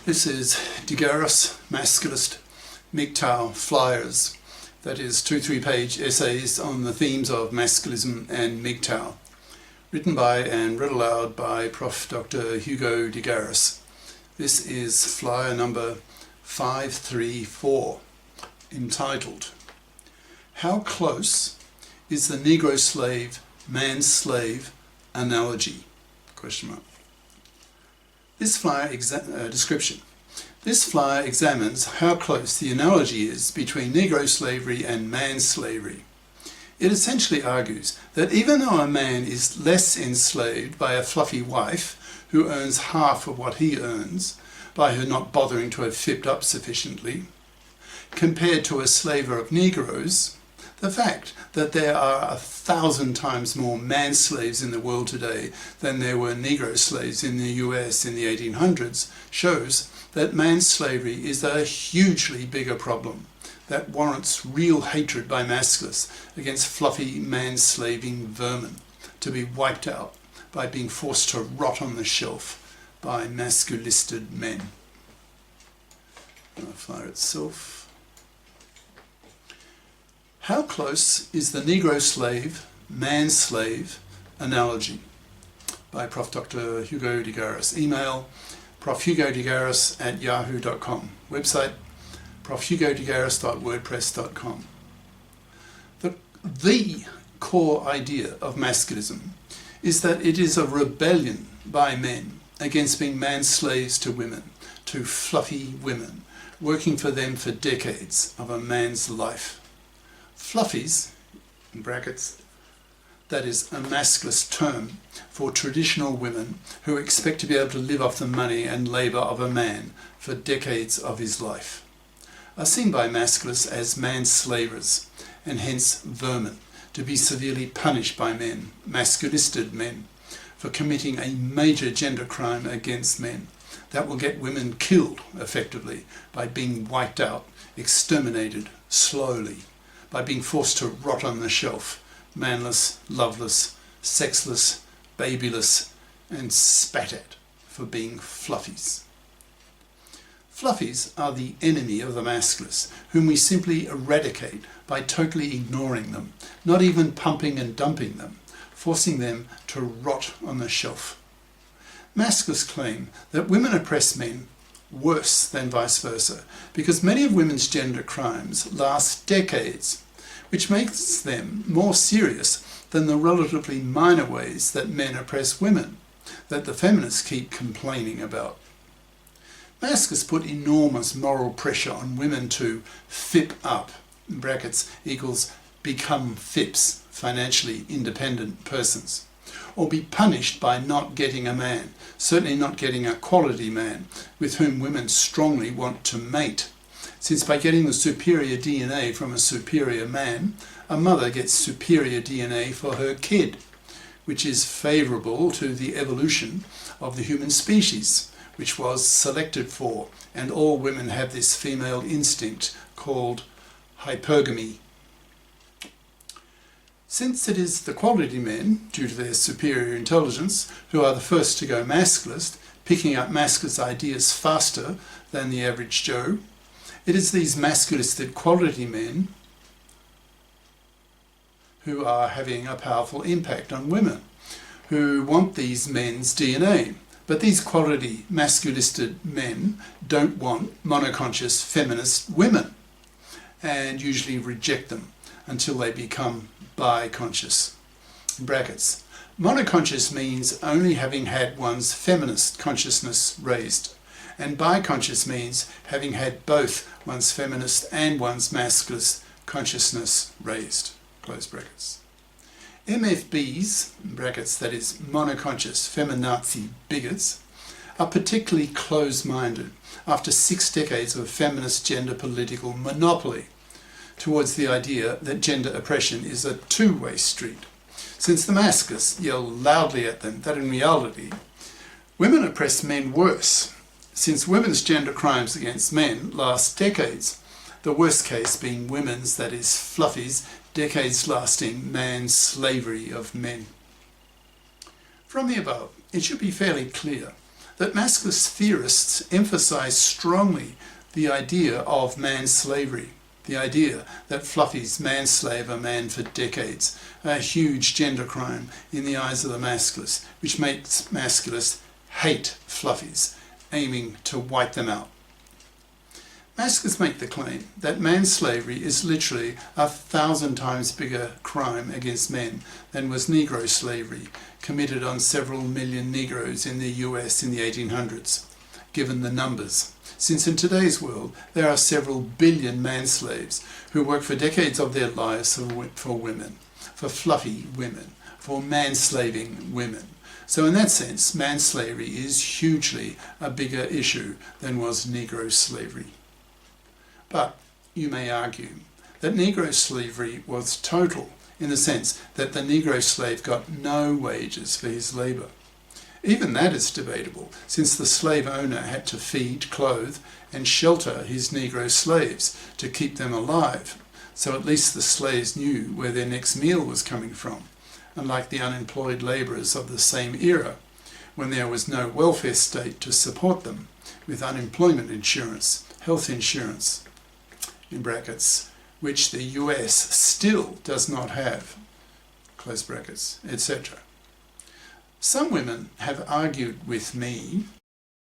This is Garis, masculist, MGTOW flyers, that is 2-3 page essays on the themes of masculism and MGTOW, written by and read aloud by Prof. Dr. Hugo de Garis. This is flyer number 534, entitled, How Close is the Negro-Slave, Man-Slave Analogy? Question mark. This flyer description. This flyer examines how close the analogy is between Negro slavery and man-slavery. It essentially argues that even though a man is less enslaved by a fluffy wife who earns half of what he earns by her not bothering to have FIPped up sufficiently, compared to a slaver of Negroes, the fact that there are 1,000 times more man-slaves in the world today than there were Negro slaves in the US in the 1800s shows that man-slavery is a hugely bigger problem that warrants real hatred by masculists against fluffy man-slaving vermin to be wiped out by being forced to rot on the shelf by masculisted men. The flyer itself. How close is the Negro-Slave, Man-Slave analogy? By Prof. Dr. Hugo de Garis. Email profhugodegaris@yahoo.com. Website profhugodegaris.wordpress.com. The core idea of masculism is that it is a rebellion by men against being man-slaves to women, to fluffy women, working for them for decades of a man's life. Fluffies, in brackets, that is a masculist term for traditional women who expect to be able to live off the money and labour of a man for decades of his life, are seen by masculists as man-slavers and hence vermin, to be severely punished by men, masculisted men, for committing a major gender crime against men that will get women killed effectively by being wiped out, exterminated slowly, by being forced to rot on the shelf, manless, loveless, sexless, babyless, and spat at for being fluffies. Fluffies are the enemy of the masculists, whom we simply eradicate by totally ignoring them, not even pumping and dumping them, forcing them to rot on the shelf. Masculists claim that women oppress men worse than vice versa, because many of women's gender crimes last decades, which makes them more serious than the relatively minor ways that men oppress women, that the feminists keep complaining about. Masculists put enormous moral pressure on women to FIPP up, in brackets equals become FIPs, financially independent persons, or be punished by not getting a man, certainly not getting a quality man with whom women strongly want to mate, since by getting the superior DNA from a superior man, a mother gets superior DNA for her kid, which is favourable to the evolution of the human species, which was selected for, and all women have this female instinct called hypergamy. Since it is the quality men, due to their superior intelligence, who are the first to go masculist, picking up masculist ideas faster than the average Joe, it is these masculisted quality men who are having a powerful impact on women, who want these men's DNA. But these quality masculisted men don't want monoconscious feminist women, and usually reject them until they become bi-conscious. In brackets, monoconscious means only having had one's feminist consciousness raised, and bi-conscious means having had both one's feminist and one's masculist consciousness raised. Close brackets. MFBs, in brackets, that is monoconscious feminazi bigots, are particularly close-minded after 6 decades of feminist gender political monopoly towards the idea that gender oppression is a two-way street, since the masculists yell loudly at them that in reality women oppress men worse, since women's gender crimes against men last decades, the worst case being women's, that is fluffies, decades-lasting man-slavery of men. From the above, it should be fairly clear that masculist theorists emphasize strongly the idea of man-slavery, the idea that fluffies manslave a man for decades, a huge gender crime in the eyes of the masculists, which makes masculists hate fluffies, aiming to wipe them out. Masculists make the claim that manslavery is literally 1,000 times bigger crime against men than was Negro slavery, committed on several million Negroes in the US in the 1800s, given the numbers. Since in today's world there are several billion manslaves who work for decades of their lives for women, for fluffy women, for manslaving women. So in that sense, manslavery is hugely a bigger issue than was Negro slavery. But you may argue that Negro slavery was total in the sense that the Negro slave got no wages for his labour. Even that is debatable, since the slave owner had to feed, clothe and shelter his Negro slaves to keep them alive, so at least the slaves knew where their next meal was coming from, unlike the unemployed labourers of the same era, when there was no welfare state to support them, with unemployment insurance, health insurance, in brackets, which the US still does not have, close brackets, etc. Some women have argued with me